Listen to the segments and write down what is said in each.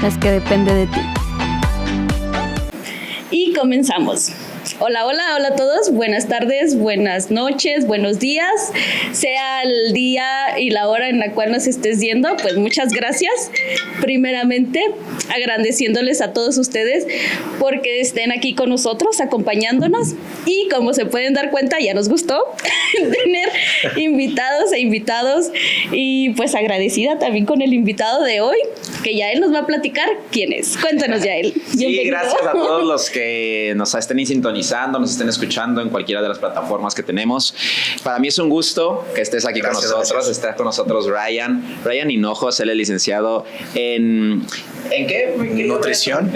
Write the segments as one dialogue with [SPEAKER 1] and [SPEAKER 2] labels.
[SPEAKER 1] es que depende de ti.
[SPEAKER 2] Y comenzamos. Hola, hola, hola a todos. Buenas tardes, buenas noches, buenos días. Sea el día y la hora en la cual nos estés viendo, pues muchas gracias. Primeramente, agradeciéndoles a todos ustedes porque estén aquí con nosotros, acompañándonos. Y como se pueden dar cuenta, ya nos gustó tener invitados e invitados. Y pues agradecida también con el invitado de hoy, que ya él nos va a platicar quién es. Cuéntanos, Yael.
[SPEAKER 3] Sí, gracias a todos los que nos estén sintonizando, nos estén escuchando en cualquiera de las plataformas que tenemos. Para mí es un gusto que estés aquí con nosotros. Está con nosotros Ryan Hinojos, él es licenciado ¿en qué?
[SPEAKER 4] Nutrición.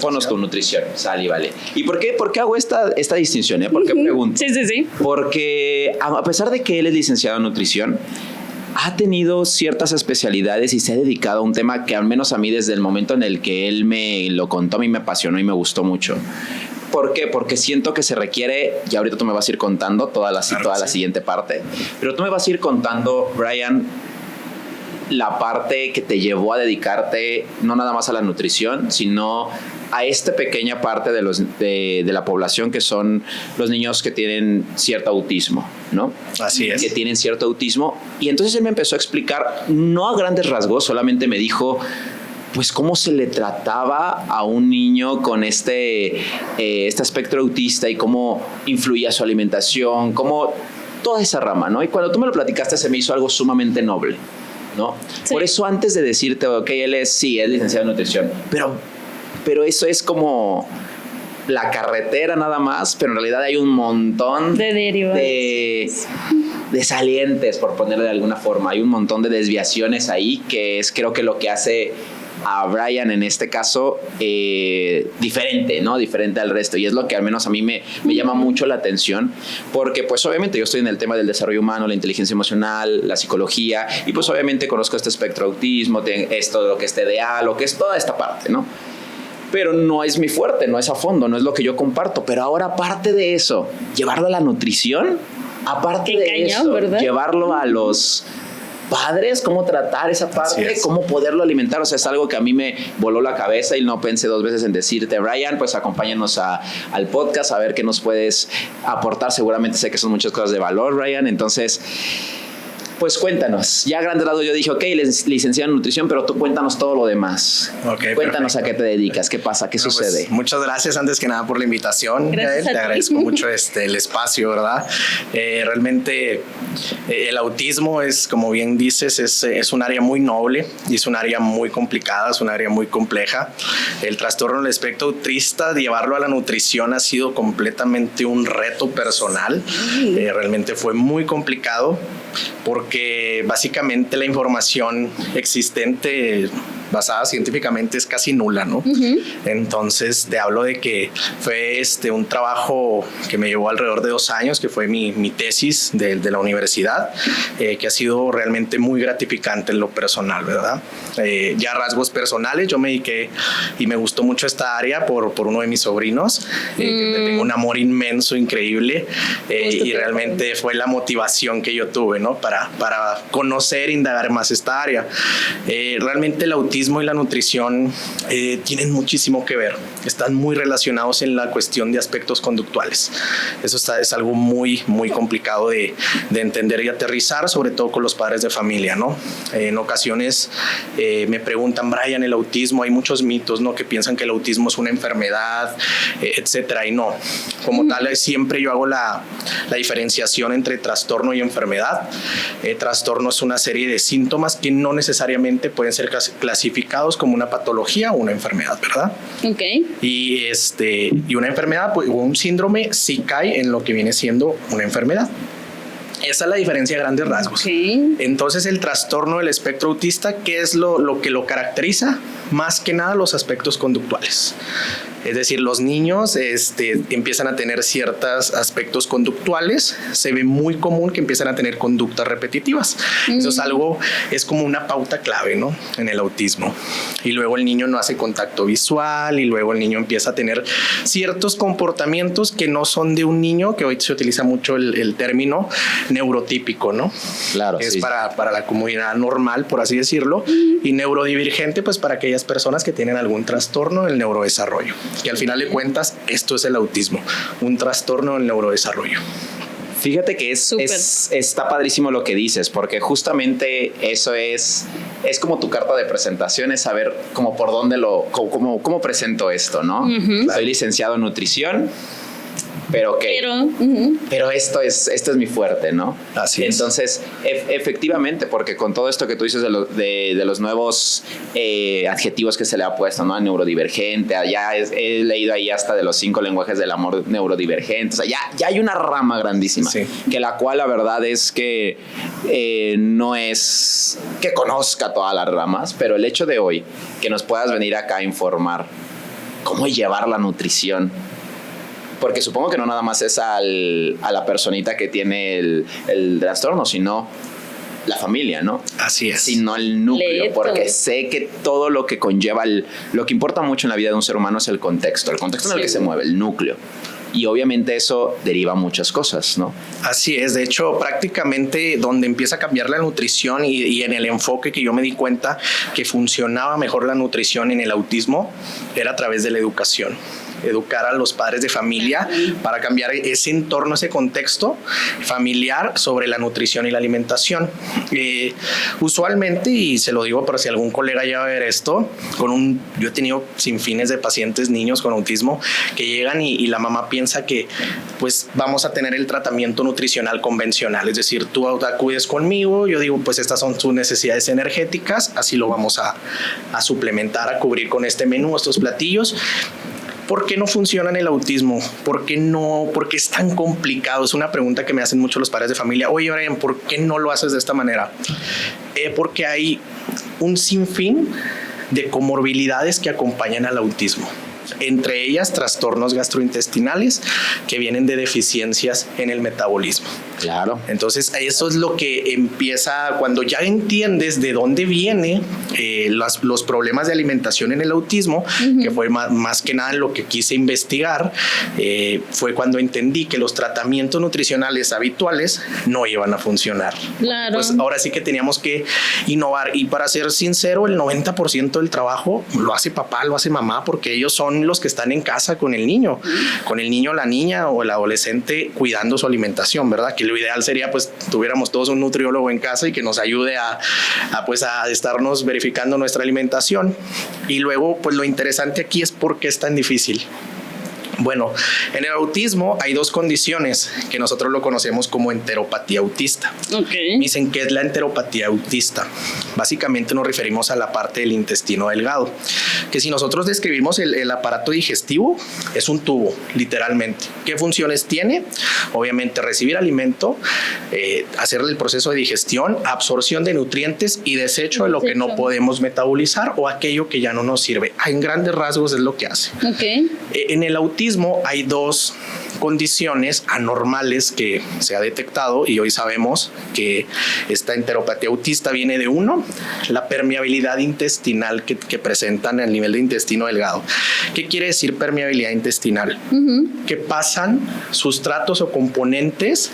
[SPEAKER 3] Ponos tu nutrición, sal y vale. ¿Y por qué hago esta distinción? ¿Por qué pregunto?
[SPEAKER 2] Sí.
[SPEAKER 3] Porque a pesar de que él es licenciado en nutrición, ha tenido ciertas especialidades y se ha dedicado a un tema que al menos a mí desde el momento en el que él me lo contó, a mí me apasionó y me gustó mucho. ¿Por qué? Porque siento que se requiere, y ahorita tú me vas a ir contando toda la siguiente parte, pero tú me vas a ir contando, Brian, la parte que te llevó a dedicarte no nada más a la nutrición, sino a esta pequeña parte de la población que son los niños que tienen cierto autismo, ¿no?
[SPEAKER 4] Así es.
[SPEAKER 3] Que tienen cierto autismo. Y entonces él me empezó a explicar, no a grandes rasgos, solamente me dijo pues cómo se le trataba a un niño con este espectro autista y cómo influía su alimentación, cómo toda esa rama, ¿no? Y cuando tú me lo platicaste se me hizo algo sumamente noble, ¿no? Sí. Por eso antes de decirte, ok, él es licenciado en nutrición, pero eso es como la carretera nada más, pero en realidad hay un montón
[SPEAKER 2] de derivados,
[SPEAKER 3] de salientes, por ponerlo de alguna forma. Hay un montón de desviaciones ahí que es creo que lo que hace a Brian en este caso diferente, ¿no? Diferente al resto, y es lo que al menos a mí me llama mucho la atención, porque pues obviamente yo estoy en el tema del desarrollo humano, la inteligencia emocional, la psicología, y pues obviamente conozco este espectro autismo, esto de lo que es TDA, lo que es toda esta parte, ¿no? Pero no es mi fuerte, no es a fondo, no es lo que yo comparto. Pero ahora, aparte de eso, llevarlo a la nutrición, aparte de eso, ¿verdad? Llevarlo a los padres, cómo tratar esa parte, cómo poderlo alimentar. O sea, es algo que a mí me voló la cabeza y no pensé dos veces en decirte, Brian, pues acompáñanos al podcast a ver qué nos puedes aportar. Seguramente sé que son muchas cosas de valor, Brian. Entonces, pues cuéntanos. Ya a grande lado yo dije, ok, licenciado en nutrición, pero tú cuéntanos todo lo demás. Okay, cuéntanos perfecto. A qué te dedicas, qué pasa, qué sucede.
[SPEAKER 4] Pues, muchas gracias antes que nada por la invitación.
[SPEAKER 2] Gracias.
[SPEAKER 4] Te agradezco mucho el espacio, ¿verdad? Realmente el autismo es, como bien dices, es un área muy noble y es un área muy complicada, es un área muy compleja. El trastorno del espectro autista, llevarlo a la nutrición ha sido completamente un reto personal. Realmente fue muy complicado, porque básicamente la información existente basada científicamente es casi nula, ¿no? Uh-huh. Entonces te hablo de que fue un trabajo que me llevó alrededor de 2 años, que fue mi tesis de la universidad, que ha sido realmente muy gratificante en lo personal, ¿verdad? Ya rasgos personales, yo me dediqué y me gustó mucho esta área por uno de mis sobrinos, que tengo un amor inmenso, increíble, y realmente fue la motivación que yo tuve, ¿no? Para conocer e indagar más esta área. Realmente el autismo y la nutrición tienen muchísimo que ver, están muy relacionados en la cuestión de aspectos conductuales. Eso es algo muy, muy complicado de entender y aterrizar, sobre todo con los padres de familia, ¿no? En ocasiones me preguntan, Brian, el autismo, hay muchos mitos, ¿no? Que piensan que el autismo es una enfermedad, etcétera, y no. Como tal, siempre yo hago la diferenciación entre trastorno y enfermedad. Trastorno es una serie de síntomas que no necesariamente pueden ser clasificados como una patología o una enfermedad, ¿verdad?
[SPEAKER 2] Ok.
[SPEAKER 4] Y una enfermedad, pues, un síndrome sí cae en lo que viene siendo una enfermedad. Esa es la diferencia a grandes rasgos. Okay. Entonces, el trastorno del espectro autista, ¿qué es lo que lo caracteriza? Más que nada los aspectos conductuales. Es decir, los niños empiezan a tener ciertos aspectos conductuales. Se ve muy común que empiezan a tener conductas repetitivas. Eso es como una pauta clave, ¿no? En el autismo. Y luego el niño no hace contacto visual, y luego el niño empieza a tener ciertos comportamientos que no son de un niño, que hoy se utiliza mucho el término neurotípico, ¿no?
[SPEAKER 3] Claro.
[SPEAKER 4] Es para la comunidad normal, por así decirlo, y neurodivergente, pues para aquellas personas que tienen algún trastorno del neurodesarrollo. Que al final de cuentas, esto es el autismo, un trastorno del neurodesarrollo.
[SPEAKER 3] Fíjate que está padrísimo lo que dices, porque justamente eso es como tu carta de presentación, es saber cómo por dónde cómo presento esto, ¿no? Uh-huh. Soy licenciado en nutrición, pero esto es mi fuerte, ¿no?
[SPEAKER 4] Así es.
[SPEAKER 3] Entonces, efectivamente, porque con todo esto que tú dices de los nuevos adjetivos que se le ha puesto, ¿no? Neurodivergente, he leído ahí hasta de los 5 lenguajes del amor neurodivergentes, o sea, ya hay una rama grandísima, sí, que la cual la verdad es que no es que conozca todas las ramas, pero el hecho de hoy que nos puedas venir acá a informar cómo llevar la nutrición, porque supongo que no nada más es a la personita que tiene el trastorno, sino la familia, ¿no?
[SPEAKER 4] Así es.
[SPEAKER 3] Sino el núcleo, porque sé que todo lo que conlleva, lo que importa mucho en la vida de un ser humano es el contexto en el que se mueve, el núcleo. Y obviamente eso deriva muchas cosas, ¿no?
[SPEAKER 4] Así es. De hecho, prácticamente donde empieza a cambiar la nutrición y en el enfoque que yo me di cuenta que funcionaba mejor la nutrición en el autismo era a través de la educación. Educar a los padres de familia para cambiar ese entorno, ese contexto familiar sobre la nutrición y la alimentación. Usualmente, y se lo digo por si algún colega ya va a ver esto, yo he tenido sin fines de pacientes, niños con autismo, que llegan y la mamá piensa que pues vamos a tener el tratamiento nutricional convencional, es decir, tú acudes conmigo, yo digo pues estas son tus necesidades energéticas, así lo vamos a suplementar, a cubrir con este menú, estos platillos. ¿Por qué no funciona en el autismo? ¿Por qué no? ¿Por qué es tan complicado? Es una pregunta que me hacen mucho los padres de familia. Oye, Brian, ¿por qué no lo haces de esta manera? Porque hay un sinfín de comorbilidades que acompañan al autismo. Entre ellas, trastornos gastrointestinales que vienen de deficiencias en el metabolismo.
[SPEAKER 3] Claro.
[SPEAKER 4] Entonces, eso es lo que empieza cuando ya entiendes de dónde vienen los problemas de alimentación en el autismo, uh-huh, que fue más que nada lo que quise investigar, fue cuando entendí que los tratamientos nutricionales habituales no iban a funcionar.
[SPEAKER 2] Claro.
[SPEAKER 4] Pues ahora sí que teníamos que innovar, y para ser sincero, el 90% del trabajo lo hace papá, lo hace mamá, porque ellos son los que están en casa con el niño, la niña o el adolescente cuidando su alimentación, ¿verdad? Que lo ideal sería pues tuviéramos todos un nutriólogo en casa y que nos ayude a estarnos verificando nuestra alimentación. Y luego pues lo interesante aquí es por qué es tan difícil. Bueno, en el autismo hay 2 condiciones que nosotros lo conocemos como enteropatía autista.
[SPEAKER 2] Okay.
[SPEAKER 4] Dicen que es la enteropatía autista. Básicamente nos referimos a la parte del intestino delgado, que si nosotros describimos el aparato digestivo, es un tubo, literalmente. ¿Qué funciones tiene? Obviamente recibir alimento, hacer el proceso de digestión, absorción de nutrientes y desecho de lo que no podemos metabolizar o aquello que ya no nos sirve. En grandes rasgos es lo que hace.
[SPEAKER 2] Okay.
[SPEAKER 4] En el autismo hay 2 condiciones anormales que se ha detectado, y hoy sabemos que esta enteropatía autista viene de la permeabilidad intestinal que presentan al nivel de intestino delgado. ¿Qué quiere decir permeabilidad intestinal? Uh-huh. Que pasan sustratos o componentes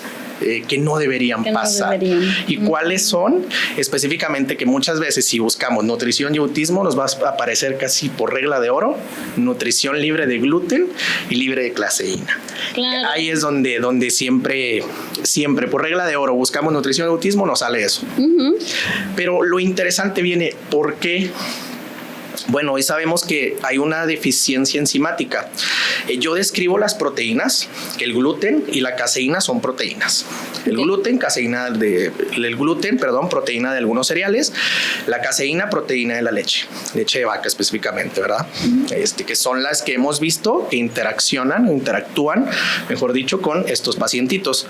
[SPEAKER 4] que no deberían pasar. ¿Y cuáles son? Específicamente que muchas veces si buscamos nutrición y autismo nos va a aparecer casi por regla de oro nutrición libre de gluten y libre de caseína.
[SPEAKER 2] Claro.
[SPEAKER 4] Ahí es donde siempre por regla de oro buscamos nutrición y autismo, nos sale eso. Uh-huh. Pero lo interesante viene, ¿por qué? Bueno, hoy sabemos que hay una deficiencia enzimática. Yo describo las proteínas, que el gluten y la caseína son proteínas. El gluten, proteína de algunos cereales. La caseína, proteína de la leche de vaca específicamente, ¿verdad? Que son las que hemos visto que interactúan, mejor dicho, con estos pacientitos.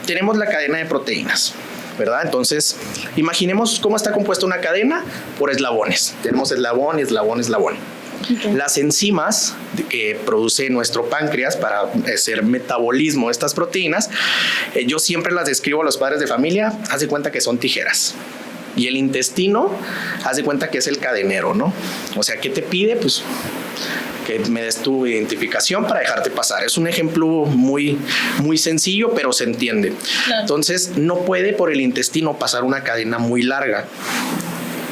[SPEAKER 4] Tenemos la cadena de proteínas, ¿verdad? Entonces, imaginemos cómo está compuesta una cadena por eslabones. Tenemos eslabón.
[SPEAKER 2] Okay.
[SPEAKER 4] Las enzimas que produce nuestro páncreas para hacer metabolismo de estas proteínas, yo siempre las describo a los padres de familia, haz de cuenta que son tijeras. Y el intestino, haz de cuenta que es el cadenero, ¿no? O sea, ¿qué te pide? Pues que me des tu identificación para dejarte pasar. Es un ejemplo muy, muy sencillo, pero se entiende.
[SPEAKER 2] Claro.
[SPEAKER 4] Entonces, no puede por el intestino pasar una cadena muy larga.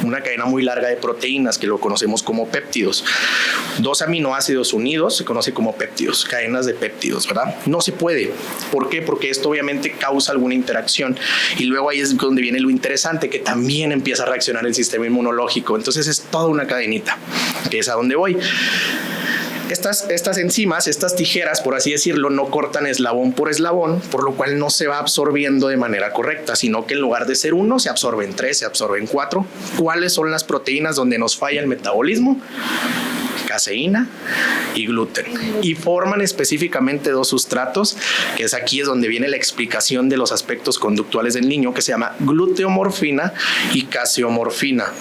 [SPEAKER 4] Una cadena muy larga de proteínas que lo conocemos como péptidos. 2 aminoácidos unidos se conoce como péptidos, cadenas de péptidos, ¿verdad? No se puede. ¿Por qué? Porque esto obviamente causa alguna interacción y luego ahí es donde viene lo interesante, que también empieza a reaccionar el sistema inmunológico. Entonces es toda una cadenita, que es a donde voy. Estas enzimas, estas tijeras, por así decirlo, no cortan eslabón por eslabón, por lo cual no se va absorbiendo de manera correcta, sino que en lugar de ser 1, se absorben 3, se absorben 4. ¿Cuáles son las proteínas donde nos falla el metabolismo? Caseína y gluten, y forman específicamente 2 sustratos, que es aquí es donde viene la explicación de los aspectos conductuales del niño, que se llama gluteomorfina y caseomorfina,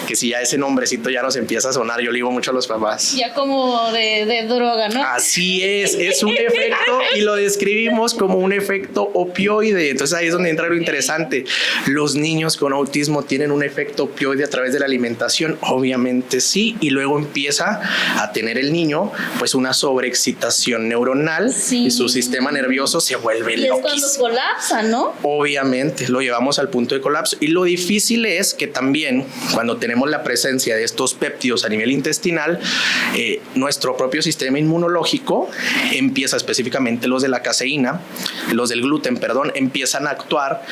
[SPEAKER 4] que si ya ese nombrecito ya nos empieza a sonar, yo le digo mucho a los papás.
[SPEAKER 2] Ya como de droga, ¿no?
[SPEAKER 4] Así es un efecto y lo describimos como un efecto opioide. Entonces ahí es donde entra lo interesante. Los niños con autismo tienen un efecto opioide a través de la alimentación, obviamente sí, y luego empieza a tener el niño pues una sobreexcitación neuronal,
[SPEAKER 2] sí,
[SPEAKER 4] y su sistema nervioso se vuelve
[SPEAKER 2] loquísimo.
[SPEAKER 4] loquísimo.
[SPEAKER 2] Es cuando colapsa, ¿no?
[SPEAKER 4] Obviamente, lo llevamos al punto de colapso. Y lo difícil es que también cuando tenemos la presencia de estos péptidos a nivel intestinal, nuestro propio sistema inmunológico empieza, específicamente los de la caseína, los del gluten, perdón, empiezan a actuar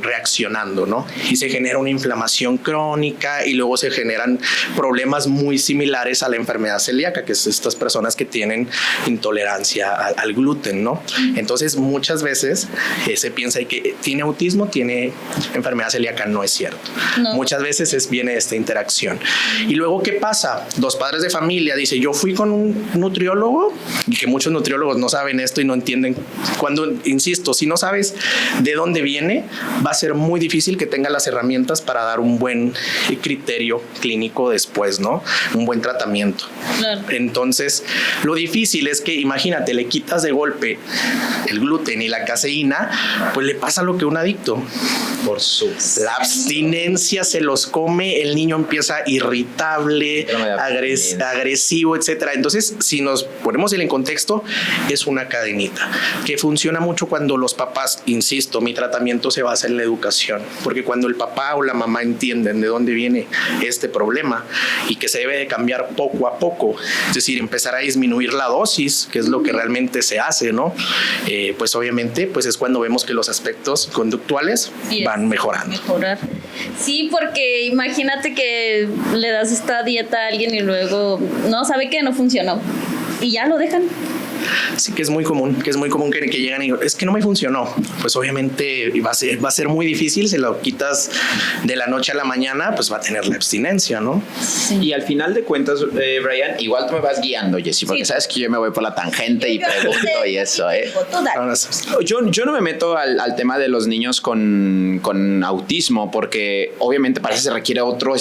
[SPEAKER 4] reaccionando, ¿no? Y se genera una inflamación crónica y luego se generan problemas muy similares a la enfermedad celíaca, que es estas personas que tienen intolerancia al gluten, ¿no? Entonces muchas veces se piensa que tiene autismo, tiene enfermedad celíaca. No es cierto.
[SPEAKER 2] No.
[SPEAKER 4] Muchas veces viene esta interacción. Y luego, ¿qué pasa? Los padres de familia dicen, yo fui con un nutriólogo, y que muchos nutriólogos no saben esto y no entienden. Cuando, insisto, si no sabes de dónde viene, va a ser muy difícil que tenga las herramientas para dar un buen criterio clínico después, ¿no? Un buen tratamiento.
[SPEAKER 2] Claro.
[SPEAKER 4] Entonces, lo difícil es que, imagínate, le quitas de golpe el gluten y la caseína, pues le pasa lo que un adicto.
[SPEAKER 3] Por su...
[SPEAKER 4] La abstinencia se los come, el niño empieza irritable, agresivo, etcétera. Entonces, si nos ponemos en contexto, es una cadenita que funciona mucho cuando los papás, insisto, mi tratamiento se basa en la educación, porque cuando el papá o la mamá entienden de dónde viene este problema y que se debe de cambiar poco a poco, es decir, empezar a disminuir la dosis, que es lo que realmente se hace, ¿no? Pues obviamente, pues es cuando vemos que los aspectos conductuales van mejorando.
[SPEAKER 2] Sí, porque imagínate que le das esta dieta a alguien y luego no sabe que no funcionó y ya lo dejan.
[SPEAKER 4] Sí, que es muy común, que llegan y digan, es que no me funcionó. Pues obviamente va a ser muy difícil, se lo quitas de la noche a la mañana, pues va a tener la abstinencia, ¿no?
[SPEAKER 3] Sí. Y al final de cuentas, Brian, igual tú me vas guiando, Jessy, porque sabes que yo me voy por la tangente y pregunto y eso, Yo no me meto al tema de los niños con autismo, porque obviamente parece que se requiere otra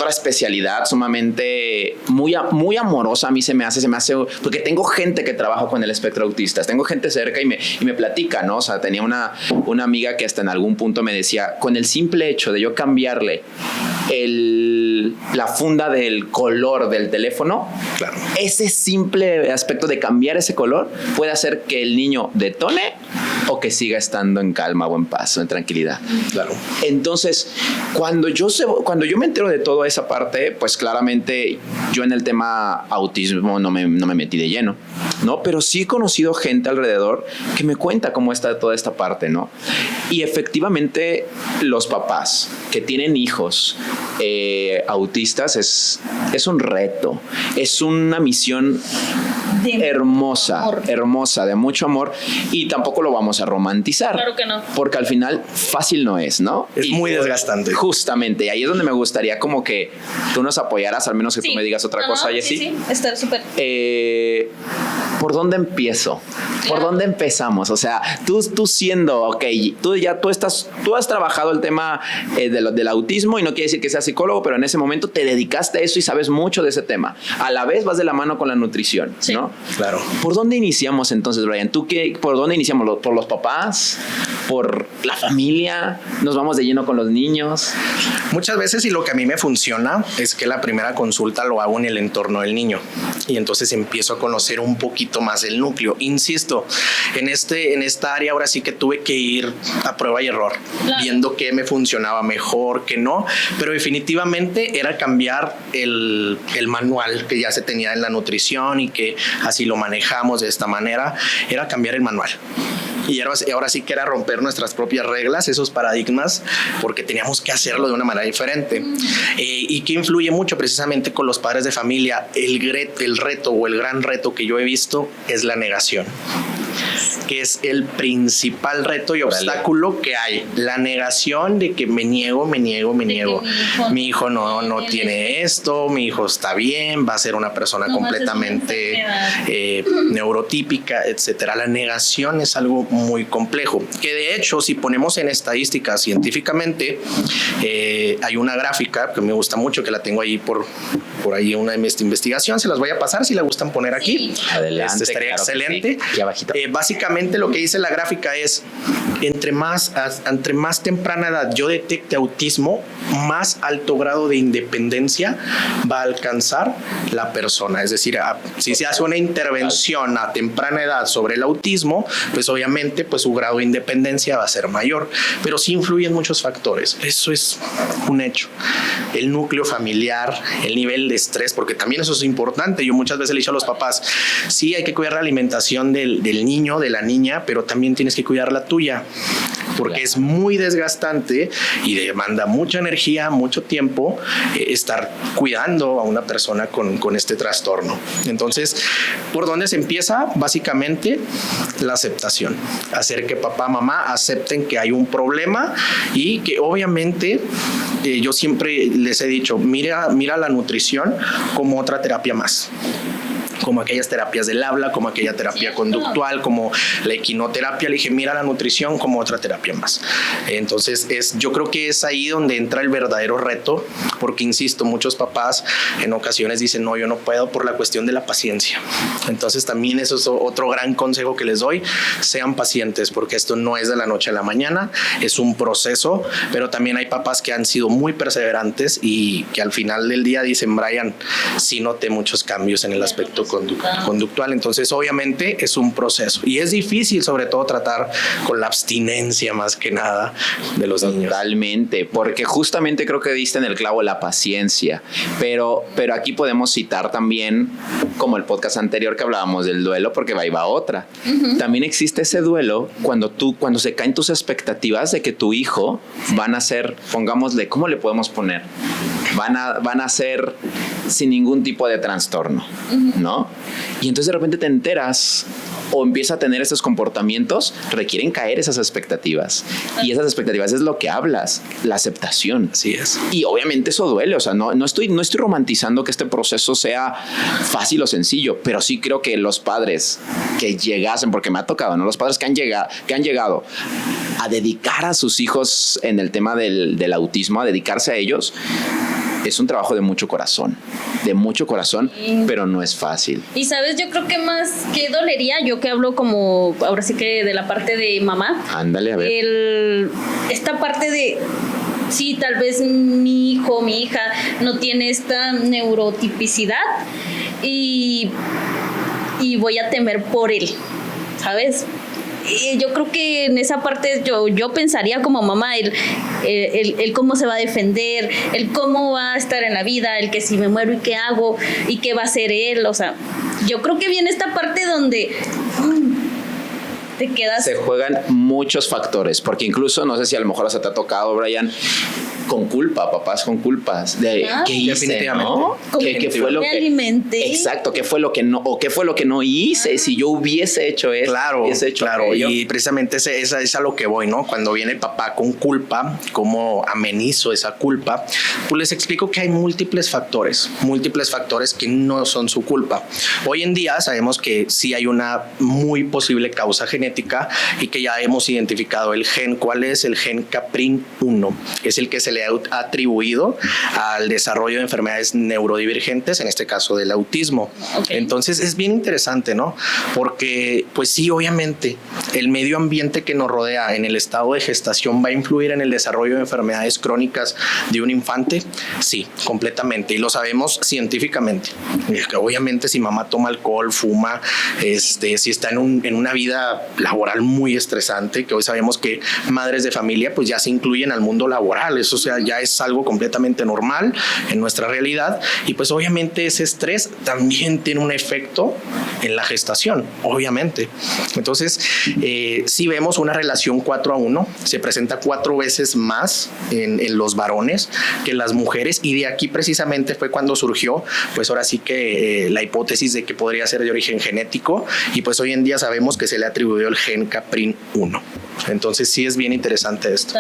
[SPEAKER 3] especialidad sumamente muy amorosa. A mí se me hace, porque tengo gente que trabaja con el espectro autista, tengo gente cerca y me platica, ¿no? O sea, tenía una amiga que hasta en algún punto me decía, con el simple hecho de yo cambiarle la funda del color del teléfono,
[SPEAKER 4] claro,
[SPEAKER 3] ese simple aspecto de cambiar ese color puede hacer que el niño detone o que siga estando en calma o en paz o en tranquilidad.
[SPEAKER 4] Claro.
[SPEAKER 3] Entonces, cuando yo me entero de toda esa parte, pues claramente yo en el tema autismo no me metí de lleno, ¿no? Pero sí he conocido gente alrededor que me cuenta cómo está toda esta parte, ¿no? Y efectivamente los papás que tienen hijos autistas es un reto, es una misión hermosa, de mucho amor, y tampoco lo vamos a romantizar.
[SPEAKER 2] Claro que no.
[SPEAKER 3] Porque al final fácil no es, ¿no?
[SPEAKER 4] Es muy desgastante.
[SPEAKER 3] Justamente, y ahí es donde me gustaría como que tú nos apoyaras, al menos que tú me digas otra cosa, Jessy.
[SPEAKER 2] Sí, está súper.
[SPEAKER 3] ¿por dónde empiezo? ¿Por dónde empezamos? O sea, tú siendo, ok, tú has trabajado el tema del autismo y no quiere decir que seas psicólogo, pero en ese momento te dedicaste a eso y sabes mucho de ese tema. A la vez vas de la mano con la nutrición,
[SPEAKER 2] sí,
[SPEAKER 3] ¿no?
[SPEAKER 4] Claro.
[SPEAKER 3] ¿Por dónde iniciamos entonces, Brian? ¿Por dónde iniciamos? ¿Por los papás? ¿Por la familia? ¿Nos vamos de lleno con los niños?
[SPEAKER 4] Muchas veces, y lo que a mí me funciona es que la primera consulta lo hago en el entorno del niño y entonces empiezo a conocer un poquito más el núcleo. Insisto, en esta área ahora sí que tuve que ir a prueba y error, claro, viendo qué me funcionaba mejor, qué no, pero definitivamente era cambiar el manual que ya se tenía en la nutrición y que así lo manejamos de esta manera, era cambiar el manual. Y ahora sí que era romper nuestras propias reglas, esos paradigmas, porque teníamos que hacerlo de una manera diferente. Y que influye mucho precisamente con los padres de familia. El reto o el gran reto que yo he visto es la negación, que es el principal reto y obstáculo que hay. La negación de que me niego. Mi hijo no tiene esto, mi hijo está bien, va a ser una persona completamente neurotípica, etcétera. La negación es algo muy complejo, que de hecho, si ponemos en estadísticas científicamente, hay una gráfica que me gusta mucho, que la tengo ahí por ahí, una investigación, se las voy a pasar si la gustan poner aquí.
[SPEAKER 3] Sí. Adelante,
[SPEAKER 4] estaría
[SPEAKER 3] claro,
[SPEAKER 4] excelente.
[SPEAKER 3] Sí. Abajito.
[SPEAKER 4] Básicamente lo que dice la gráfica es, entre más temprana edad yo detecte autismo, más alto grado de independencia va a alcanzar la persona. Es decir, si se hace una intervención a temprana edad sobre el autismo, pues obviamente pues su grado de independencia va a ser mayor, pero sí influyen muchos factores. Eso es un hecho. El núcleo familiar, el nivel de estrés, porque también eso es importante. Yo muchas veces le he dicho a los papás, sí, hay que cuidar la alimentación del niño, de la niña, pero también tienes que cuidar la tuya, porque es muy desgastante y demanda mucha energía, mucho tiempo estar cuidando a una persona con este trastorno. Entonces, ¿por dónde se empieza? Básicamente, la aceptación. Hacer que papá, mamá acepten que hay un problema y que obviamente yo siempre les he dicho, mira la nutrición como otra terapia más, como aquellas terapias del habla, como aquella terapia conductual, como la equinoterapia. Le dije, mira la nutrición como otra terapia más. Entonces, yo creo que es ahí donde entra el verdadero reto, porque insisto, muchos papás en ocasiones dicen, no, yo no puedo por la cuestión de la paciencia. Entonces, también eso es otro gran consejo que les doy, sean pacientes, porque esto no es de la noche a la mañana, es un proceso, pero también hay papás que han sido muy perseverantes y que al final del día dicen, Brian, sí noté muchos cambios en el aspecto conductual. Entonces, obviamente es un proceso y es difícil, sobre todo, tratar con la abstinencia más que nada de los niños.
[SPEAKER 3] Totalmente, porque justamente creo que diste en el clavo la paciencia, pero aquí podemos citar también, como el podcast anterior que hablábamos del duelo, porque ahí va otra. También existe ese duelo cuando se caen tus expectativas de que tu hijo van a ser, pongámosle, ¿cómo le podemos poner? Van a ser sin ningún tipo de trastorno, ¿no? Y entonces de repente te enteras o empieza a tener estos comportamientos, requieren caer esas expectativas. Y esas expectativas es lo que hablas, la aceptación.
[SPEAKER 4] Así es.
[SPEAKER 3] Y obviamente eso duele, o sea, no estoy romantizando que este proceso sea fácil o sencillo, pero sí creo que los padres que llegasen, porque me ha tocado, ¿no? Los padres que han llegado a dedicar a sus hijos en el tema del autismo, a dedicarse a ellos, es un trabajo de mucho corazón, pero no es fácil.
[SPEAKER 2] Y sabes, yo creo que más que dolería, yo que hablo como, ahora sí que de la parte de mamá.
[SPEAKER 3] Ándale, a ver.
[SPEAKER 2] Esta parte de, sí, tal vez mi hijo, mi hija no tiene esta neurotipicidad y voy a temer por él, ¿sabes? Yo creo que en esa parte yo pensaría como mamá el cómo se va a defender, el cómo va a estar en la vida, el que si me muero y qué hago y qué va a hacer él. O sea, yo creo que viene esta parte donde te quedas.
[SPEAKER 3] Se juegan muchos factores, porque incluso, no sé si a lo mejor hasta te ha tocado, Brian, con culpa, papás con culpas de qué hice,
[SPEAKER 4] definitivamente.
[SPEAKER 3] ¿no? ¿Qué fue lo
[SPEAKER 2] me
[SPEAKER 3] que
[SPEAKER 2] alimenté?
[SPEAKER 3] Exacto, qué fue lo que no hice. Si yo hubiese hecho eso,
[SPEAKER 4] Claro,
[SPEAKER 3] hubiese hecho
[SPEAKER 4] claro.
[SPEAKER 3] aquello.
[SPEAKER 4] Y precisamente es a lo que voy, ¿no? Cuando viene el papá con culpa, ¿cómo amenizo esa culpa? Pues les explico que hay múltiples factores que no son su culpa. Hoy en día sabemos que sí hay una muy posible causa genética y que ya hemos identificado el gen. ¿Cuál es? El gen CAPRIN1. Es el que se le ha atribuido al desarrollo de enfermedades neurodivergentes, en este caso del autismo.
[SPEAKER 2] Okay.
[SPEAKER 4] Entonces es bien interesante, ¿no? Porque pues sí, obviamente el medio ambiente que nos rodea en el estado de gestación va a influir en el desarrollo de enfermedades crónicas de un infante. Sí, completamente, y lo sabemos científicamente. Obviamente si mamá toma alcohol, fuma, si está en una vida laboral muy estresante, que hoy sabemos que madres de familia pues ya se incluyen al mundo laboral, eso ya es algo completamente normal en nuestra realidad, y pues obviamente ese estrés también tiene un efecto en la gestación, obviamente. Entonces si vemos una relación 4:1, se presenta 4 veces más en los varones que en las mujeres, y de aquí precisamente fue cuando surgió pues ahora sí que la hipótesis de que podría ser de origen genético, y pues hoy en día sabemos que se le atribuyó el gen CAPRIN1. Entonces sí es bien interesante esto.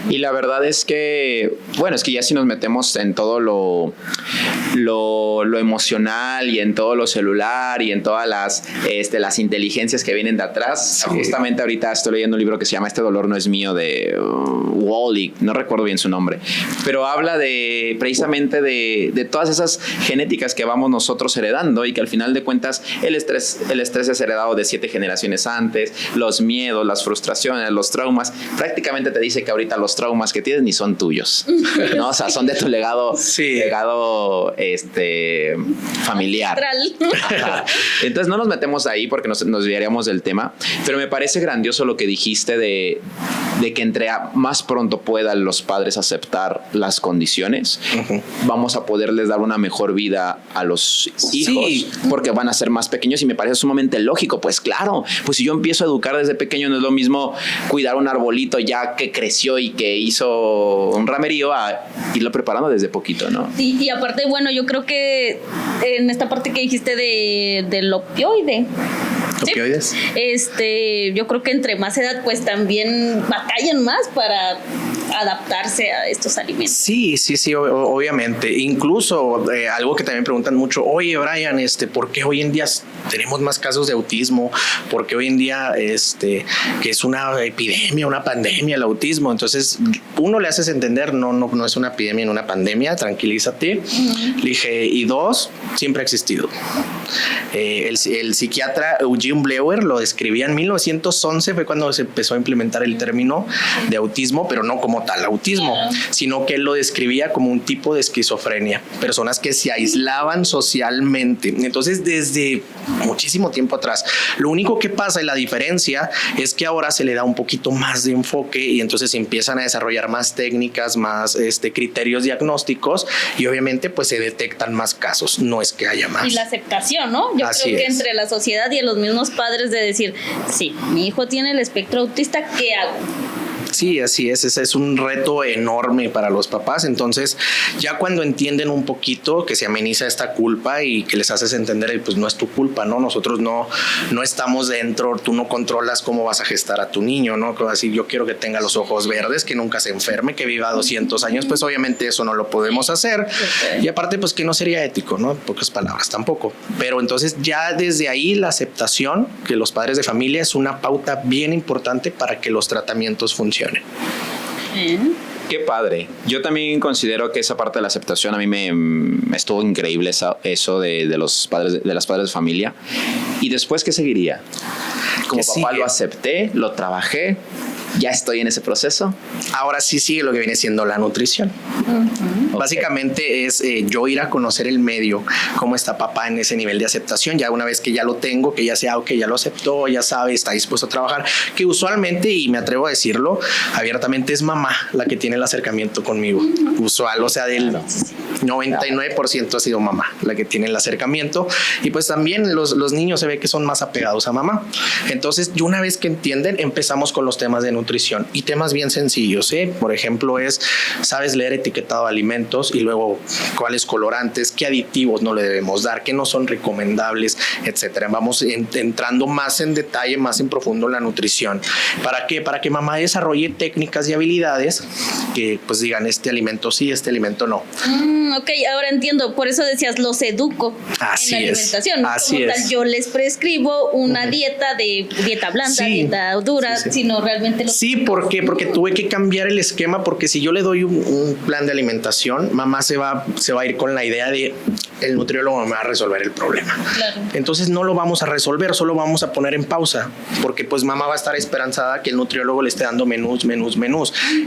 [SPEAKER 3] Y la verdad es que, bueno, es que ya si nos metemos en todo lo emocional y en todo lo celular y en todas las inteligencias que vienen de atrás, sí. Justamente ahorita estoy leyendo un libro que se llama Este dolor no es mío, de Wally, no recuerdo bien su nombre, pero habla precisamente de todas esas genéticas que vamos nosotros heredando, y que al final de cuentas el estrés es heredado de 7 generaciones antes, los miedos, las frustraciones, los traumas. Prácticamente te dice que ahorita los traumas que tienes ni son tuyos, ¿no? O sea, son de tu legado,
[SPEAKER 4] sí.
[SPEAKER 3] Familiar. Entonces no nos metemos ahí porque nos desviaríamos del tema, pero me parece grandioso lo que dijiste de que entre más pronto puedan los padres aceptar las condiciones, vamos a poderles dar una mejor vida a los hijos, sí. Porque van a ser más pequeños, y me parece sumamente lógico. Pues claro, pues si yo empiezo a educar desde pequeño, no es lo mismo cuidar un arbolito ya que creció y que hizo un ramerío a irlo preparando desde poquito, ¿no?
[SPEAKER 2] Y aparte, bueno, yo creo que en esta parte que dijiste del opioide,
[SPEAKER 4] ¿opioides?
[SPEAKER 2] Yo creo que entre más edad pues también batallan más para adaptarse a estos alimentos.
[SPEAKER 4] Sí, obviamente. Incluso algo que también preguntan mucho: oye, Brian, ¿por qué hoy en día tenemos más casos de autismo? ¿Por qué hoy en día que es una epidemia, una pandemia el autismo? Entonces uno le haces entender, no es una epidemia ni una pandemia, tranquilízate. Le dije, y 2, siempre ha existido. El psiquiatra Eugene Bleuer lo describía en 1911, fue cuando se empezó a implementar el término de autismo, pero no como tal autismo, sino que él lo describía como un tipo de esquizofrenia, personas que se aislaban socialmente. Entonces desde muchísimo tiempo atrás, lo único que pasa y la diferencia es que ahora se le da un poquito más de enfoque, y entonces se empiezan a desarrollar más técnicas, más criterios diagnósticos, y obviamente pues se detectan más casos, no es que haya más.
[SPEAKER 2] Y la aceptación, ¿no? Yo
[SPEAKER 4] Así
[SPEAKER 2] creo que
[SPEAKER 4] es.
[SPEAKER 2] entre la sociedad y los mismos padres, de decir, sí, mi hijo tiene el espectro autista, ¿qué hago?
[SPEAKER 4] Sí, así es. Ese es un reto enorme para los papás. Entonces, ya cuando entienden un poquito que se ameniza esta culpa y que les haces entender, pues no es tu culpa, ¿no? Nosotros no estamos dentro, tú no controlas cómo vas a gestar a tu niño, ¿no? Así, yo quiero que tenga los ojos verdes, que nunca se enferme, que viva 200 años, pues obviamente eso no lo podemos hacer. Okay. Y aparte, pues que no sería ético, ¿no? En pocas palabras tampoco. Pero entonces ya desde ahí la aceptación que los padres de familia es una pauta bien importante para que los tratamientos funcionen.
[SPEAKER 3] Qué padre. Yo también considero que esa parte de la aceptación a mí me estuvo increíble, eso de los padres de las padres de familia. ¿Y después qué seguiría? Como papá lo acepté, lo trabajé, ya estoy en ese proceso.
[SPEAKER 4] Ahora sí sigue lo que viene siendo la nutrición. Okay. Básicamente es yo ir a conocer el medio, cómo está papá en ese nivel de aceptación. Ya una vez que ya lo tengo, que ya sea que ya lo aceptó, ya sabe, está dispuesto a trabajar, que usualmente, y me atrevo a decirlo abiertamente, es mamá la que tiene el acercamiento conmigo. Usual, o sea, 99% ha sido mamá la que tiene el acercamiento, y pues también los niños se ve que son más apegados a mamá. Entonces, y una vez que entienden, empezamos con los temas de nutrición y temas bien sencillos, ¿eh? Por ejemplo, sabes leer etiquetado de alimentos y luego cuáles colorantes, qué aditivos no le debemos dar, qué no son recomendables, etcétera. Vamos entrando más en detalle, más en profundo en la nutrición. ¿Para qué? Para que mamá desarrolle técnicas y habilidades que pues digan este alimento sí, este alimento no.
[SPEAKER 2] Ok, ahora entiendo. Por eso decías, los educo
[SPEAKER 4] Así
[SPEAKER 2] en la alimentación.
[SPEAKER 4] Así
[SPEAKER 2] Como
[SPEAKER 4] es.
[SPEAKER 2] tal, yo les prescribo una dieta de dieta blanda, dieta dura, sino realmente
[SPEAKER 4] Sí, ¿por qué? Porque tuve que cambiar el esquema, porque si yo le doy un plan de alimentación, mamá se va a ir con la idea de el nutriólogo me va a resolver el problema.
[SPEAKER 2] Claro.
[SPEAKER 4] Entonces no lo vamos a resolver, solo vamos a poner en pausa, porque pues mamá va a estar esperanzada que el nutriólogo le esté dando menús.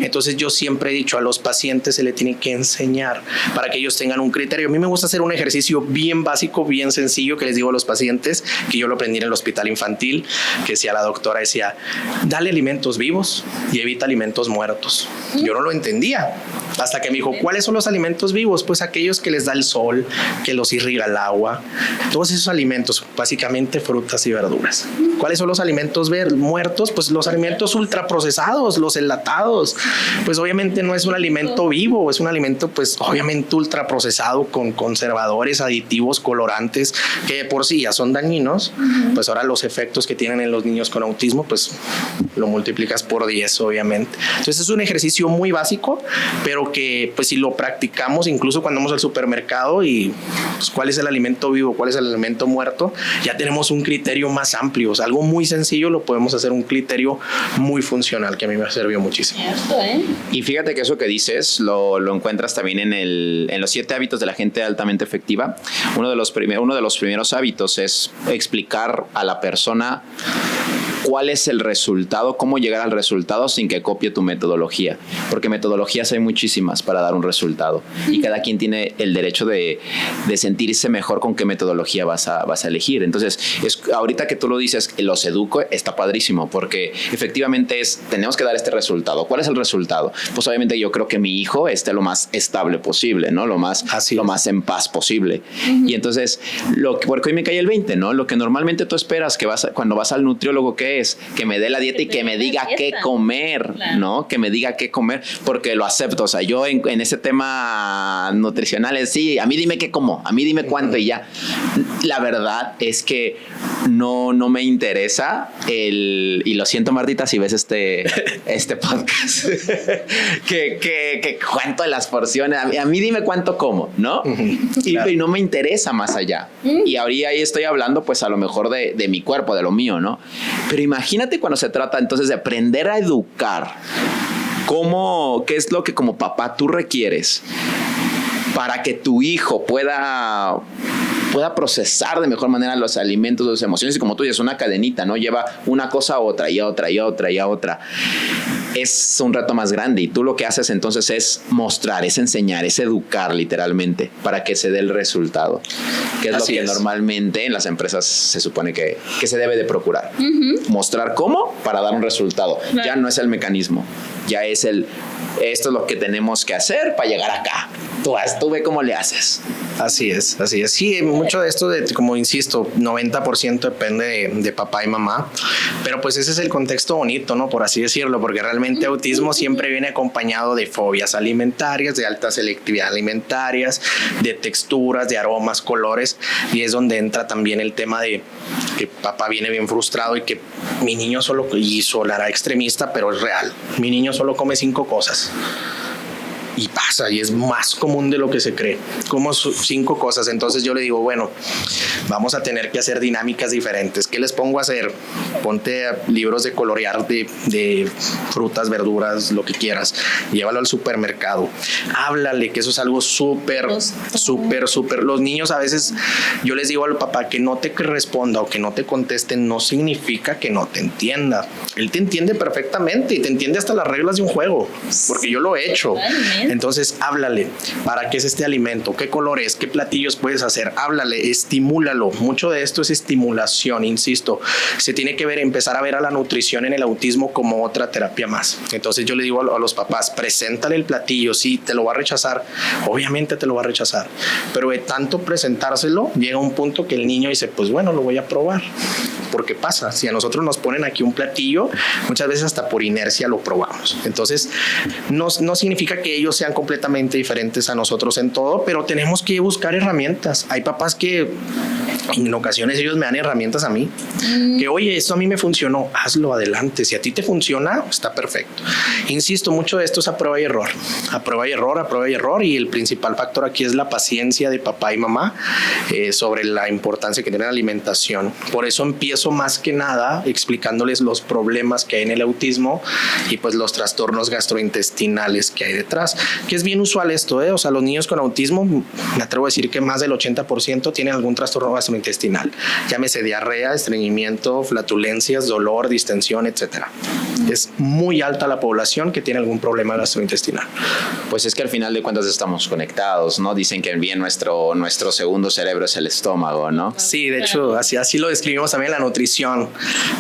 [SPEAKER 4] Entonces yo siempre he dicho, a los pacientes se le tiene que enseñar para que ellos tengan un criterio. A mí me gusta hacer un ejercicio bien básico, bien sencillo, que les digo a los pacientes, que yo lo aprendí en el hospital infantil, que decía la doctora, decía, dale alimentos vivos y evita alimentos muertos. Yo no lo entendía, hasta que me dijo, ¿cuáles son los alimentos vivos? Pues aquellos que les da el sol, que los irriga el agua, todos esos alimentos, básicamente frutas y verduras. ¿Cuáles son los alimentos muertos? Pues los alimentos ultraprocesados, los enlatados. Pues obviamente no es un alimento vivo, es un alimento pues obviamente ultraprocesado con conservadores, aditivos, colorantes, que por sí ya son dañinos. Pues ahora los efectos que tienen en los niños con autismo, pues lo multiplicas por 10, obviamente. Entonces es un ejercicio muy básico, pero que pues si lo practicamos, incluso cuando vamos al supermercado y pues, cuál es el alimento vivo, cuál es el alimento muerto, ya tenemos un criterio más amplio. O sea, algo muy sencillo lo podemos hacer un criterio muy funcional, que a mí me ha servido muchísimo.
[SPEAKER 3] Y fíjate que eso que dices lo encuentras también en los 7 hábitos de la gente altamente efectiva. Uno de los primeros hábitos es explicar a la persona cuál es el resultado, cómo llegar al resultado sin que copie tu metodología, porque metodologías hay muchísimas para dar un resultado y cada quien tiene el derecho de sentirse mejor con qué metodología vas a elegir. Entonces, ahorita que tú lo dices, los educo, está padrísimo, porque efectivamente tenemos que dar este resultado. ¿Cuál es el resultado? Pues obviamente yo creo que mi hijo esté lo más estable posible, ¿no? Lo más en paz posible. Y entonces, porque hoy me cae el 20, ¿no? Lo que normalmente tú esperas cuando vas al nutriólogo, ¿qué es? Que me dé la dieta y que me diga qué comer, ¿no? Que me diga qué comer, porque lo acepto. O sea, yo en ese tema nutricional sí, a mí dime qué como, a mí dime cuánto y ya. La verdad es que no me interesa y lo siento, Martita, si ves este podcast, que cuánto de las porciones, a mí dime cuánto como, ¿no? Y no me interesa más allá. Y ahí estoy hablando pues a lo mejor de mi cuerpo, de lo mío, ¿no? Pero imagínate cuando se trata entonces de aprender a educar, qué es lo que como papá tú requieres para que tu hijo pueda procesar de mejor manera los alimentos, las emociones, y como tú dices, una cadenita, ¿no? Lleva una cosa a otra y a otra y a otra y a otra. Es un reto más grande y tú lo que haces entonces es mostrar, es enseñar, es educar literalmente para que se dé el resultado, que es lo que normalmente en las empresas se supone que se debe de procurar. Mostrar cómo para dar un resultado. Ya no es el mecanismo, ya es esto es lo que tenemos que hacer para llegar acá. Tú ve cómo le haces.
[SPEAKER 4] Así es. Sí, mucho de esto, como insisto, 90% depende de papá y mamá, pero pues ese es el contexto bonito, ¿no? Por así decirlo, porque realmente autismo siempre viene acompañado de fobias alimentarias, de alta selectividad alimentarias, de texturas, de aromas, colores, y es donde entra también el tema de que papá viene bien frustrado y que mi niño sonará extremista, pero es real. Mi niño solo come 5 cosas. Y pasa, y es más común de lo que se cree, como 5 cosas. Entonces yo le digo, bueno, vamos a tener que hacer dinámicas diferentes. ¿Qué les pongo a hacer? Ponte libros de colorear de frutas, verduras, lo que quieras. Llévalo al supermercado. Háblale, que eso es algo súper. Los niños a veces, yo les digo al papá que no te responda o que no te conteste, no significa que no te entienda. Él te entiende perfectamente y te entiende hasta las reglas de un juego, porque yo lo he hecho. Entonces, háblale, ¿para qué es este alimento? ¿Qué colores? ¿Qué platillos puedes hacer? Háblale, estimúlalo. Mucho de esto es estimulación, insisto. Se tiene que empezar a ver a la nutrición en el autismo como otra terapia más. Entonces yo le digo a los papás, preséntale el platillo. Sí, te lo va a rechazar, obviamente te lo va a rechazar, pero de tanto presentárselo llega un punto que el niño dice, pues bueno, lo voy a probar. Porque pasa, si a nosotros nos ponen aquí un platillo, muchas veces hasta por inercia lo probamos. Entonces no significa que ellos sean completamente diferentes a nosotros en todo, pero tenemos que buscar herramientas. Hay papás que en ocasiones ellos me dan herramientas a mí, que oye, esto a mí me funcionó, hazlo, adelante. Si a ti te funciona, está perfecto. Insisto, mucho de esto es a prueba y error, a prueba y error, a prueba y error, y el principal factor aquí es la paciencia de papá y mamá sobre la importancia que tiene la alimentación. Por eso empiezo más que nada explicándoles los problemas que hay en el autismo y pues los trastornos gastrointestinales que hay detrás, que es bien usual esto, o sea, los niños con autismo, me atrevo a decir que más del 80% tienen algún trastorno gastrointestinal, llámese diarrea, estreñimiento, flatulencias, dolor, distensión, etcétera. Es muy alta la población que tiene algún problema gastrointestinal.
[SPEAKER 3] Pues es que al final de cuentas estamos conectados, ¿no? Dicen que bien nuestro segundo cerebro es el estómago, ¿no?
[SPEAKER 4] Sí, de hecho, así lo describimos también. La nutrición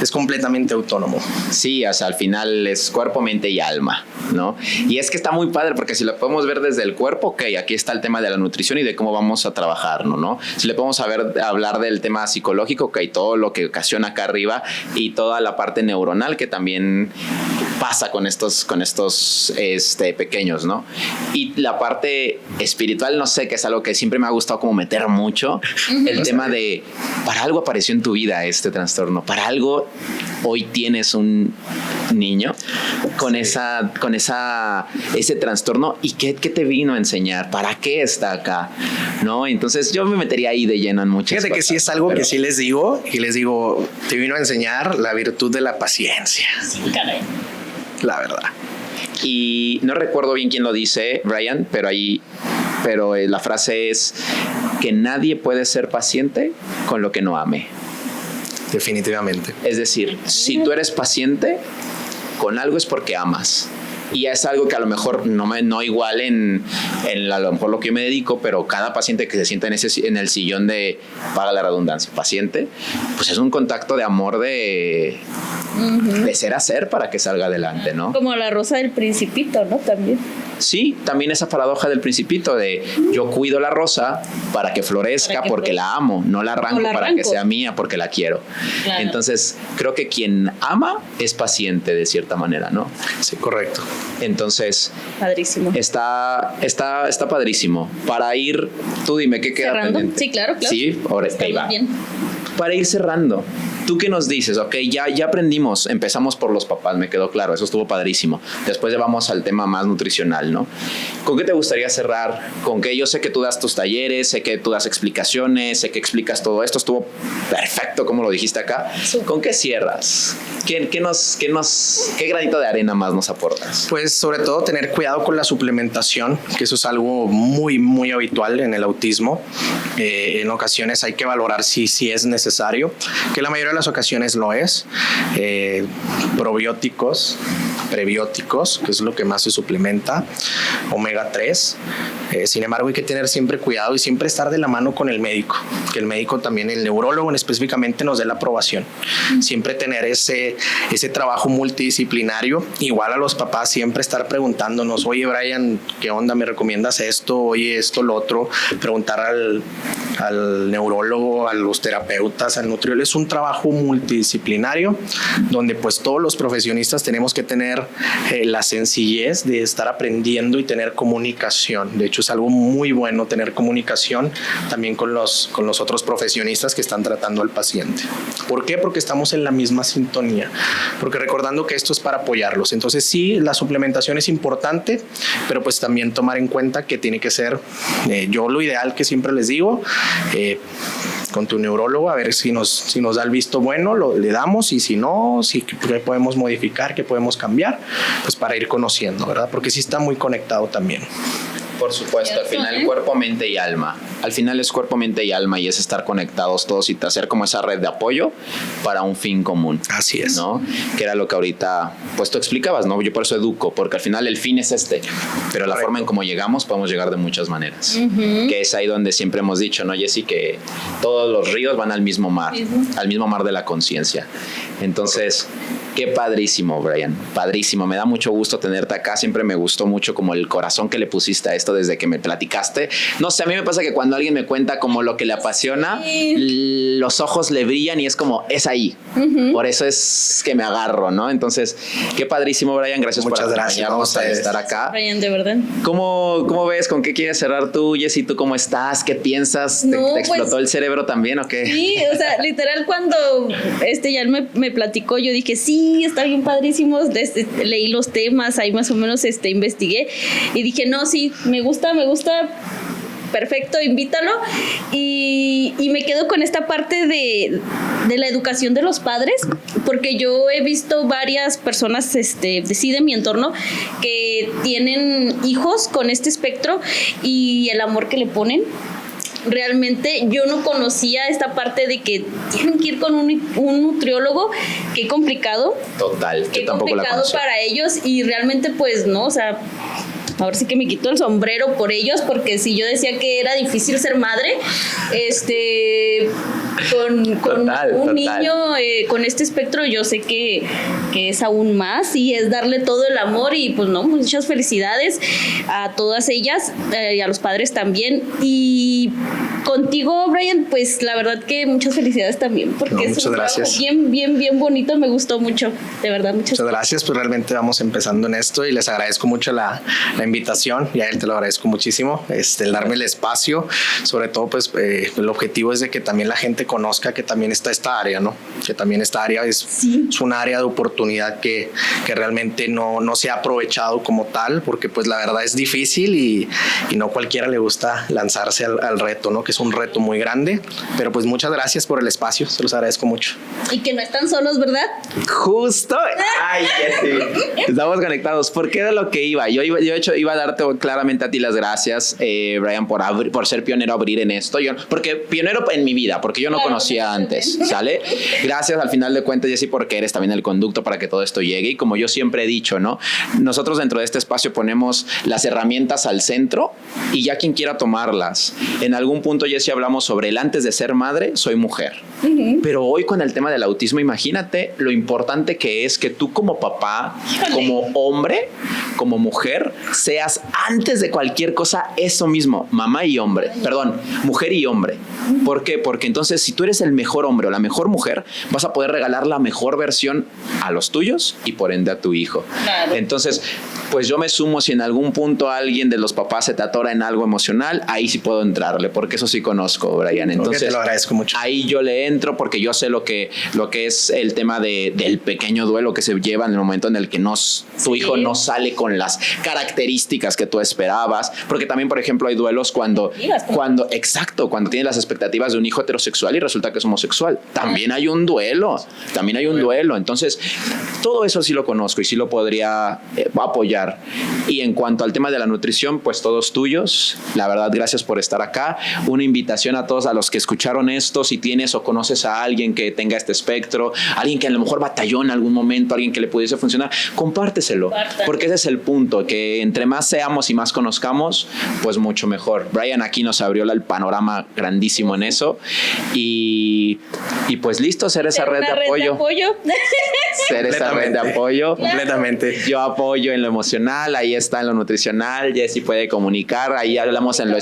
[SPEAKER 4] es completamente autónomo.
[SPEAKER 3] Sí, o sea, al final es cuerpo, mente y alma, ¿no? Y es que está muy padre porque si lo podemos ver desde el cuerpo, ok, aquí está el tema de la nutrición y de cómo vamos a trabajarlo, ¿no? Si le podemos hablar del tema psicológico, ok, todo lo que ocasiona acá arriba y toda la parte neuronal que también pasa con estos pequeños, ¿no? Y la parte espiritual, no sé, que es algo que siempre me ha gustado como meter mucho, el tema de, para algo apareció en tu vida este trastorno, para algo hoy tienes un niño con ese trastorno, y ¿qué te vino a enseñar? ¿Para qué está acá? ¿No? Entonces yo me metería ahí de lleno en muchas cosas.
[SPEAKER 4] Fíjate que sí es algo que sí les digo, te vino a enseñar la virtud de la paciencia.
[SPEAKER 2] Sí, caray.
[SPEAKER 4] La verdad.
[SPEAKER 3] Y no recuerdo bien quién lo dice, Brian, pero la frase es que nadie puede ser paciente con lo que no ame.
[SPEAKER 4] Definitivamente.
[SPEAKER 3] Es decir, si tú eres paciente con algo es porque amas. Y es algo que a lo mejor no igual en a lo mejor lo que yo me dedico, pero cada paciente que se sienta en el sillón de, paga la redundancia, paciente, pues es un contacto de amor de ser a ser para que salga adelante, ¿no?
[SPEAKER 2] Como la rosa del Principito, ¿no? También.
[SPEAKER 3] Sí, también esa paradoja del Principito de yo cuido la rosa para que florezca porque la amo, no la arranco para que sea mía porque la quiero. Claro. Entonces, creo que quien ama es paciente de cierta manera, ¿no?
[SPEAKER 4] Sí, correcto.
[SPEAKER 3] Entonces,
[SPEAKER 2] padrísimo.
[SPEAKER 3] Está padrísimo. Para ir, tú dime, ¿qué queda
[SPEAKER 2] cerrando
[SPEAKER 3] pendiente?
[SPEAKER 2] Sí, claro.
[SPEAKER 3] Sí, ahora ahí va. Bien. Para ir cerrando, ¿tú qué nos dices? Ok, ya aprendimos, empezamos por los papás, me quedó claro, eso estuvo padrísimo. Después vamos al tema más nutricional, ¿no? ¿Con qué te gustaría cerrar? ¿Con qué? Yo sé que tú das tus talleres, sé que tú das explicaciones, sé que explicas todo esto, estuvo perfecto como lo dijiste acá. Sí. ¿Con qué cierras? ¿Qué granito de arena más nos aportas?
[SPEAKER 4] Pues sobre todo tener cuidado con la suplementación, que eso es algo muy, muy habitual en el autismo. En ocasiones hay que valorar si es necesario, que la mayoría de las ocasiones lo es. Probióticos, prebióticos, que es lo que más se suplementa, omega 3. Sin embargo, hay que tener siempre cuidado y siempre estar de la mano con el médico, que el médico también, el neurólogo específicamente, nos dé la aprobación. Siempre tener ese trabajo multidisciplinario. Igual a los papás siempre estar preguntándonos, oye Brian, ¿qué onda? ¿Me recomiendas esto? Oye, esto, lo otro. Preguntar al neurólogo, a los terapeutas, al nutriólogo. Es un trabajo multidisciplinario donde pues todos los profesionistas tenemos que tener la sencillez de estar aprendiendo y tener comunicación. De hecho, es algo muy bueno tener comunicación también con los otros profesionistas que están tratando al paciente. ¿Por qué? Porque estamos en la misma sintonía. Porque recordando que esto es para apoyarlos. Entonces sí, la suplementación es importante, pero pues también tomar en cuenta que tiene que ser, yo lo ideal que siempre les digo, con tu neurólogo, a ver si nos da el visto bueno, le damos, y si no, qué podemos modificar, qué podemos cambiar, pues para ir conociendo, ¿verdad? Porque sí está muy conectado también.
[SPEAKER 3] Por supuesto, al final cuerpo, mente y alma. Al final es cuerpo, mente y alma y es estar conectados todos y hacer como esa red de apoyo para un fin común.
[SPEAKER 4] Así es.
[SPEAKER 3] ¿No? Que era lo que ahorita pues tú explicabas, ¿no? Yo por eso educo, porque al final el fin es pero la forma en cómo llegamos podemos llegar de muchas maneras. Que es ahí donde siempre hemos dicho, ¿no, Jessy? Que todos los ríos van al mismo mar, al mismo mar de la conciencia. Entonces, qué padrísimo, Brian, padrísimo. Me da mucho gusto tenerte acá. Siempre me gustó mucho como el corazón que le pusiste a esto desde que me platicaste. No sé, a mí me pasa que cuando alguien me cuenta como lo que le apasiona, los ojos le brillan y es como, es ahí. Por eso es que me agarro, ¿no? Entonces, qué padrísimo, Brian. Gracias por acompañarnos a estar acá.
[SPEAKER 2] Brian, de verdad.
[SPEAKER 3] ¿Cómo ves? ¿Con qué quieres cerrar tú, Jessy? ¿Tú cómo estás? ¿Qué piensas? ¿Te explotó el cerebro también o qué?
[SPEAKER 2] Sí, o sea, literal cuando ya me platicó, yo dije, sí, está bien padrísimo. Leí los temas, ahí más o menos investigué y dije, no, sí, me gusta. Perfecto, invítalo. Y me quedo con esta parte de la educación de los padres, porque yo he visto varias personas de mi entorno que tienen hijos con este espectro y el amor que le ponen. Realmente yo no conocía esta parte de que tienen que ir con un nutriólogo. Qué complicado.
[SPEAKER 3] Total,
[SPEAKER 2] qué complicado para ellos y realmente pues no, o sea, ahora sí que me quito el sombrero por ellos, porque si yo decía que era difícil ser madre, con un niño con este espectro, yo sé que es aún más y es darle todo el amor y pues no, muchas felicidades a todas ellas y a los padres también. Y contigo, Brian, pues la verdad que muchas felicidades también, porque es un trabajo bien bonito, me gustó mucho, de verdad, muchas
[SPEAKER 4] gracias. Pues realmente vamos empezando en esto y les agradezco mucho la invitación, y a él te lo agradezco muchísimo, el darme el espacio, sobre todo pues el objetivo es de que también la gente conozca que también está esta área, ¿no? Que también esta área es un área de oportunidad que realmente no se ha aprovechado como tal, porque pues la verdad es difícil y no cualquiera le gusta lanzarse al reto, ¿no? Que es un reto muy grande, pero pues muchas gracias por el espacio, se los agradezco mucho.
[SPEAKER 2] Y que no están solos, ¿verdad?
[SPEAKER 3] Justo. Ay, estamos conectados. ¿Por qué era lo que iba? Yo iba a darte claramente a ti las gracias, Brian, por ser pionero a abrir en esto. Porque pionero en mi vida, porque yo no conocía antes, ¿sale? Gracias al final de cuentas, Jessy, porque eres también el conducto para que todo esto llegue. Y como yo siempre he dicho, ¿no? Nosotros dentro de este espacio ponemos las herramientas al centro y ya quien quiera tomarlas. En algún punto, Jessy, hablamos sobre el antes de ser madre, soy mujer. Pero hoy con el tema del autismo, imagínate lo importante que es que tú como papá, como hombre, como mujer, seas antes de cualquier cosa eso mismo, mamá y hombre, perdón, mujer y hombre. ¿Por qué? Porque entonces si tú eres el mejor hombre o la mejor mujer, vas a poder regalar la mejor versión a los tuyos y por ende a tu hijo. Claro. Entonces, pues yo me sumo si en algún punto alguien de los papás se te atora en algo emocional, ahí sí puedo entrarle, porque eso sí conozco, Brian. Entonces,
[SPEAKER 4] te lo agradezco mucho.
[SPEAKER 3] Ahí yo le entro porque yo sé lo que es el tema del pequeño duelo que se lleva en el momento en el que tu hijo no sale con las características que tú esperabas, porque también, por ejemplo, hay duelos cuando tienes las expectativas de un hijo heterosexual y resulta que es homosexual. También hay un duelo, Entonces, todo eso sí lo conozco y sí lo podría apoyar. Y en cuanto al tema de la nutrición, pues todos tuyos. La verdad, gracias por estar acá. Una invitación a todos a los que escucharon esto, si tienes o conoces a alguien que tenga este espectro, alguien que a lo mejor batalló en algún momento, alguien que le pudiese funcionar, compárteselo, porque ese es el punto, que entre más seamos y más conozcamos, pues mucho mejor. Brian aquí nos abrió el panorama grandísimo en eso y pues listo, ser esa red de apoyo. Ser esa red de apoyo.
[SPEAKER 4] Completamente.
[SPEAKER 3] Yo apoyo en lo emocional, ahí está en lo nutricional, Jessy puede comunicar, ahí hablamos en lo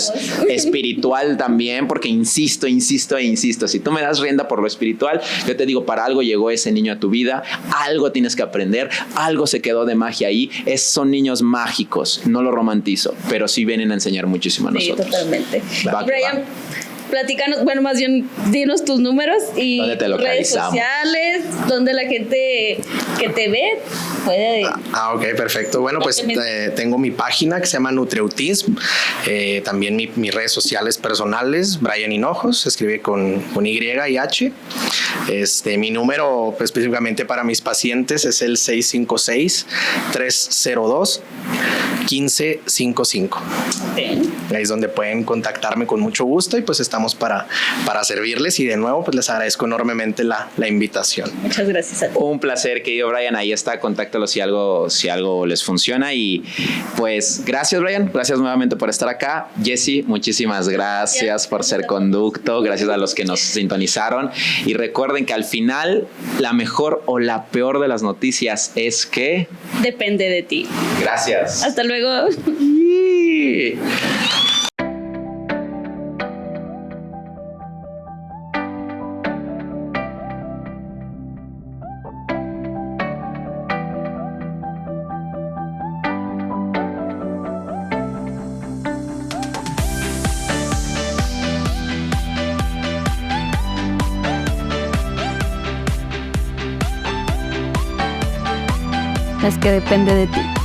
[SPEAKER 3] espiritual también, porque insisto, si tú me das rienda por lo espiritual, yo te digo, para algo llegó ese niño a tu vida, algo tienes que aprender, algo se quedó de magia ahí, son niños mágicos, no lo romantizo, pero sí vienen a enseñar muchísimo a nosotros.
[SPEAKER 2] Sí, totalmente. Brian, platícanos, bueno, más bien dinos tus números y redes sociales, donde la gente que te ve puede...
[SPEAKER 4] Ok, perfecto. Bueno, pues tengo mi página que se llama Nutriautism, también mis redes sociales personales, Brian Hinojos, se escribe con Y y H. Mi número pues, específicamente para mis pacientes es el 656-302-1555. Ahí es donde pueden contactarme con mucho gusto y pues estamos para servirles, y de nuevo pues les agradezco enormemente la invitación.
[SPEAKER 2] Muchas gracias a ti.
[SPEAKER 3] Un placer, querido Brian. Ahí está, contáctalos si algo les funciona. Y pues gracias, Brian. Gracias nuevamente por estar acá. Jessy, muchísimas gracias por ser conducto. Gracias a los que nos sintonizaron. Y recuerden que al final la mejor o la peor de las noticias es que...
[SPEAKER 2] Depende de ti.
[SPEAKER 3] Gracias.
[SPEAKER 2] Hasta luego. Es que depende de ti.